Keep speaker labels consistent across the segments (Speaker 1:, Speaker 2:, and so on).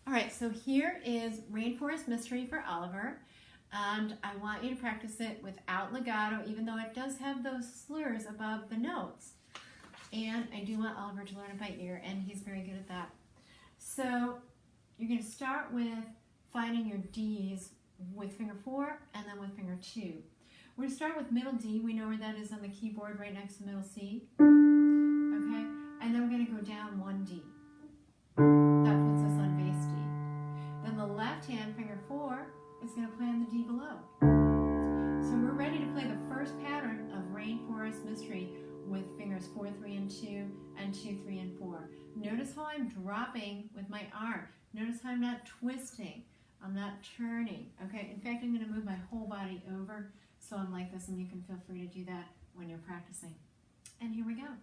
Speaker 1: All right, so here is Rainforest Mystery for Oliver, and I want you to practice it without legato, even though it does have those slurs above the notes. And I do want Oliver to learn it by ear, and he's very good at that. So you're going to start with finding your D's with finger 4 and then with finger 2. We're going to start with middle D. We know where that is on the keyboard, right next to middle C. Okay, and then we're going to go down 1 D. That puts us on bass D. Then the left hand, finger 4, is going to play on the D below. So we're ready to play the first pattern of Rainforest Mystery with fingers 4, 3, and 2, and 2, 3, and 4. Notice how I'm dropping with my arm. Notice how I'm not twisting. I'm not turning. Okay, in fact, I'm going to move my whole body over so I'm like this, and you can feel free to do that when you're practicing. And here we go.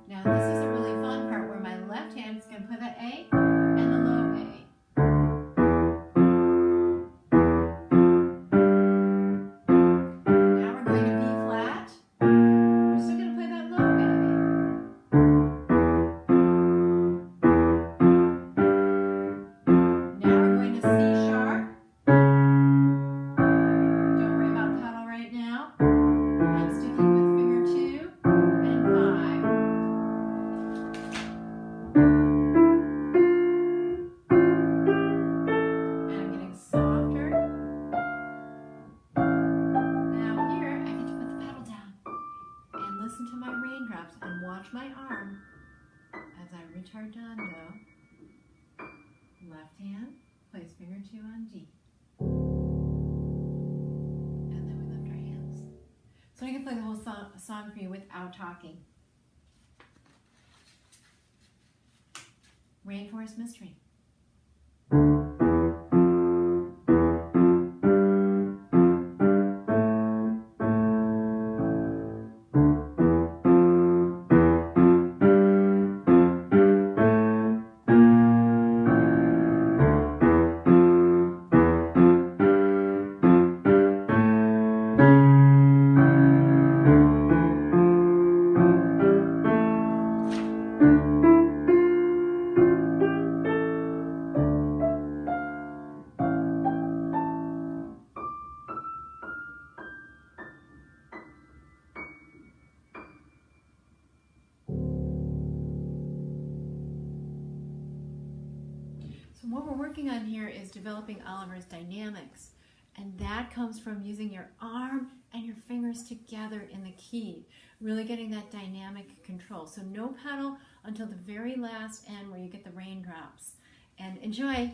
Speaker 1: Now this is a really fun part where my left hand is going to play that A and the low A. Now we're going to B flat. We're still going to play that low A. Now we're going to C sharp. Don't worry about the pedal right now. I'm sticking with finger 2 and 5. And I'm getting softer. Now here, I get to put the pedal down and listen to my raindrops and watch my arm as I retardando. Left hand plays finger 2 on D. And then we lift our hands. So I can play the whole song for you without talking. Rainforest Mystery. So what we're working on here is developing Oliver's dynamics, and that comes from using your arm and your fingers together in the key, really getting that dynamic control. So no pedal until the very last end where you get the raindrops. And enjoy!